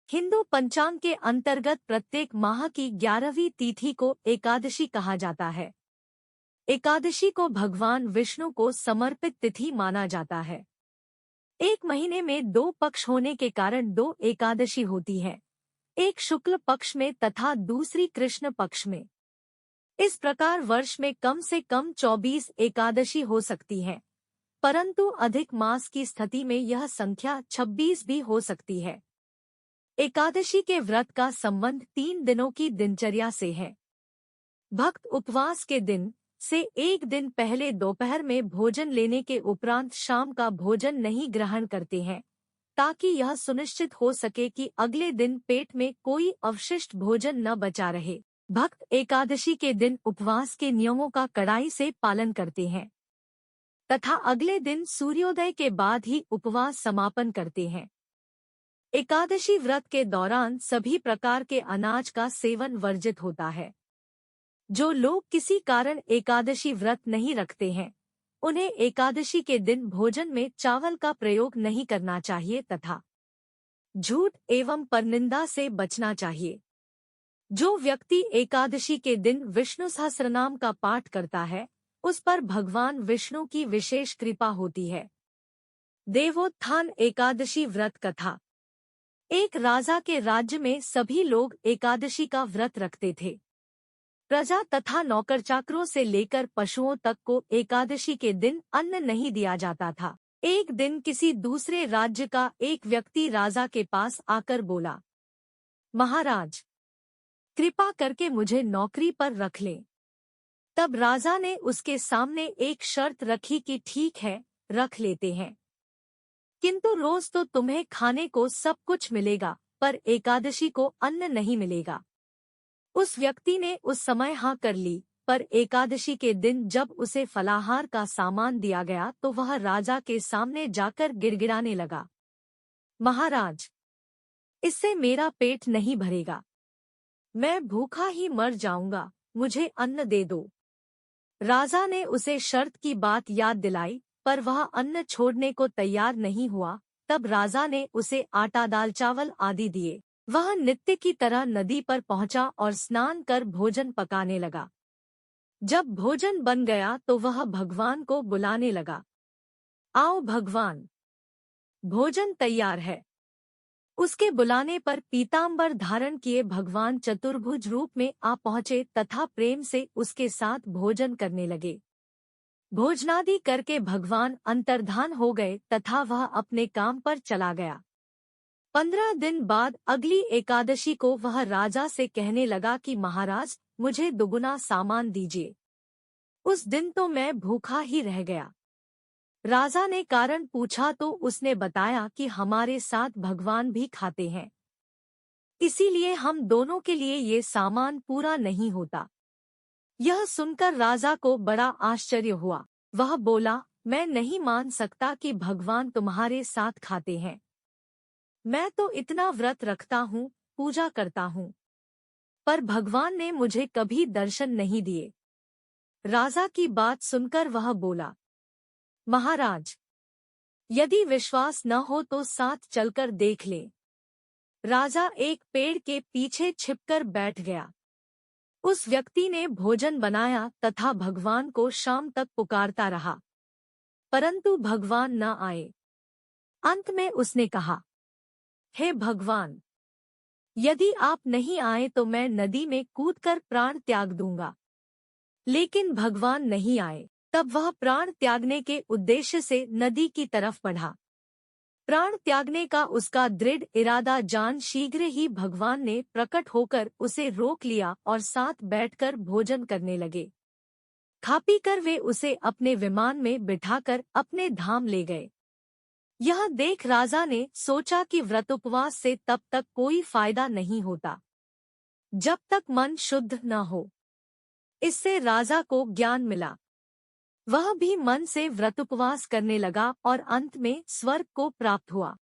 हिंदू पंचांग के अंतर्गत प्रत्येक माह की 11वीं तिथि को एकादशी कहा जाता है। एकादशी को भगवान विष्णु को समर्पित तिथि माना जाता है। एक महीने में 2 पक्ष होने के कारण 2 एकादशी होती है, एक शुक्ल पक्ष में तथा दूसरी कृष्ण पक्ष में। इस प्रकार वर्ष में कम से कम 24 एकादशी हो सकती है, परंतु अधिक मास की स्थिति में यह संख्या 26 भी हो सकती है। एकादशी के व्रत का संबंध 3 दिनों की दिनचर्या से है। भक्त उपवास के दिन से एक दिन पहले दोपहर में भोजन लेने के उपरांत शाम का भोजन नहीं ग्रहण करते हैं, ताकि यह सुनिश्चित हो सके कि अगले दिन पेट में कोई अवशिष्ट भोजन न बचा रहे। भक्त एकादशी के दिन उपवास के नियमों का कड़ाई से पालन करते हैं तथा अगले दिन सूर्योदय के बाद ही उपवास समापन करते हैं। एकादशी व्रत के दौरान सभी प्रकार के अनाज का सेवन वर्जित होता है। जो लोग किसी कारण एकादशी व्रत नहीं रखते हैं, उन्हें एकादशी के दिन भोजन में चावल का प्रयोग नहीं करना चाहिए तथा झूठ एवं परनिंदा से बचना चाहिए। जो व्यक्ति एकादशी के दिन विष्णु सहस्रनाम का पाठ करता है, उस पर भगवान विष्णु की विशेष कृपा होती है। देवोत्थान एकादशी व्रत कथा। एक राजा के राज्य में सभी लोग एकादशी का व्रत रखते थे। प्रजा तथा नौकर चाकरों से लेकर पशुओं तक को एकादशी के दिन अन्न नहीं दिया जाता था। एक दिन किसी दूसरे राज्य का एक व्यक्ति राजा के पास आकर बोला, महाराज, कृपा करके मुझे नौकरी पर रख लें। तब राजा ने उसके सामने एक शर्त रखी कि ठीक है, रख लेते हैं, किंतु रोज तो तुम्हें खाने को सब कुछ मिलेगा, पर एकादशी को अन्न नहीं मिलेगा। उस व्यक्ति ने उस समय हाँ कर ली, पर एकादशी के दिन जब उसे फलाहार का सामान दिया गया तो वह राजा के सामने जाकर गिड़गिड़ाने लगा, महाराज, इससे मेरा पेट नहीं भरेगा, मैं भूखा ही मर जाऊंगा, मुझे अन्न दे दो। राजा ने उसे शर्त की बात याद दिलाई, पर वह अन्न छोड़ने को तैयार नहीं हुआ। तब राजा ने उसे आटा दाल चावल आदि दिए। वह नित्य की तरह नदी पर पहुंचा और स्नान कर भोजन पकाने लगा। जब भोजन बन गया तो वह भगवान को बुलाने लगा, आओ भगवान, भोजन तैयार है। उसके बुलाने पर पीतांबर धारण किए भगवान चतुर्भुज रूप में आ पहुंचे तथा प्रेम से उसके साथ भोजन करने लगे। भोजनादि करके भगवान अंतर्धान हो गए तथा वह अपने काम पर चला गया। 15 दिन बाद अगली एकादशी को वह राजा से कहने लगा कि महाराज, मुझे दुगुना सामान दीजिए। उस दिन तो मैं भूखा ही रह गया। राजा ने कारण पूछा तो उसने बताया कि हमारे साथ भगवान भी खाते हैं, इसीलिए हम दोनों के लिए ये सामान पूरा नहीं होता। यह सुनकर राजा को बड़ा आश्चर्य हुआ। वह बोला, मैं नहीं मान सकता कि भगवान तुम्हारे साथ खाते हैं। मैं तो इतना व्रत रखता हूँ, पूजा करता हूँ, पर भगवान ने मुझे कभी दर्शन नहीं दिए। राजा की बात सुनकर वह बोला, महाराज, यदि विश्वास न हो तो साथ चलकर देख ले। राजा एक पेड़ के पीछे छिपकर बैठ गया। उस व्यक्ति ने भोजन बनाया तथा भगवान को शाम तक पुकारता रहा, परंतु भगवान न आए। अंत में उसने कहा, हे भगवान, यदि आप नहीं आए तो मैं नदी में कूदकर प्राण त्याग दूंगा। लेकिन भगवान नहीं आए। तब वह प्राण त्यागने के उद्देश्य से नदी की तरफ बढ़ा। प्राण त्यागने का उसका दृढ़ इरादा जान शीघ्र ही भगवान ने प्रकट होकर उसे रोक लिया और साथ बैठकर भोजन करने लगे। खा पी कर वे उसे अपने विमान में बिठाकर अपने धाम ले गए। यह देख राजा ने सोचा कि व्रतोपवास से तब तक कोई फायदा नहीं होता जब तक मन शुद्ध न हो। इससे राजा को ज्ञान मिला। वह भी मन से व्रतोपवास करने लगा और अंत में स्वर्ग को प्राप्त हुआ।